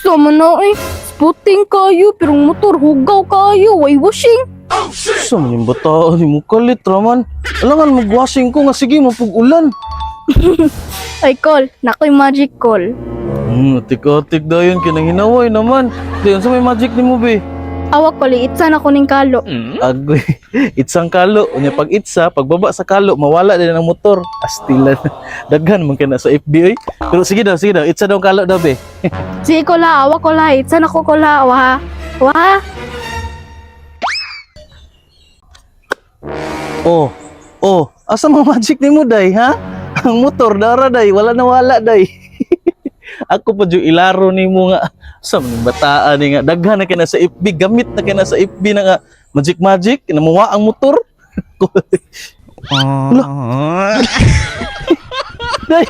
Sama na eh. Spotting kayo, pero motor hugaw kayo. Why washing? Sa maning bata, ni mo kalit raman. Alangan mag-washing ko nga sige mapag-ulan. Ay, call. Nakoy magic call. Atik-atik dayon kinahinaway naman. Dayon sa may magic ni mo be. Awak ko, liitsan ako ning kalo. Agoy, itsang kalo. Unya pag itsa, pagbaba sa kalo, mawala din ang motor. Astilan. Daghan man kana sa FB oy. Pero sige daw, itsa daw ang kalo daw be. Sige ko la, awak ko la. Itsan ako ko la. Waha. Waha. Asa mga magic ni mo day, ha? Ang motor dara day, wala na wala day. Ako pa yung ilaro ni mo nga sa mga bataan ni nga daghan na kina sa FB, gamit na kina sa FB na nga magic namuwa ang motor. Wala. Day.